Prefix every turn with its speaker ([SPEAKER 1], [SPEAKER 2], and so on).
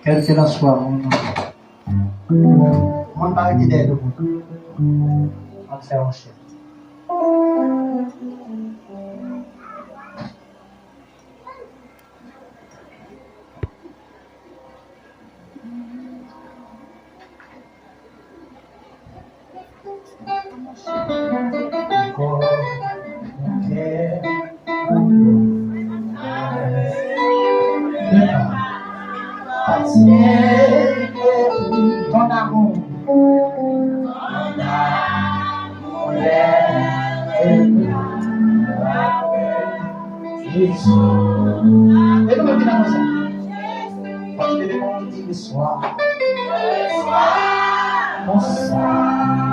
[SPEAKER 1] Quel qu'il en soit, mon père qui est debout. On va faire un chien. Ton amour. Et nous mettons dans ça. Parce que les gens disent le soir. Bonsoir.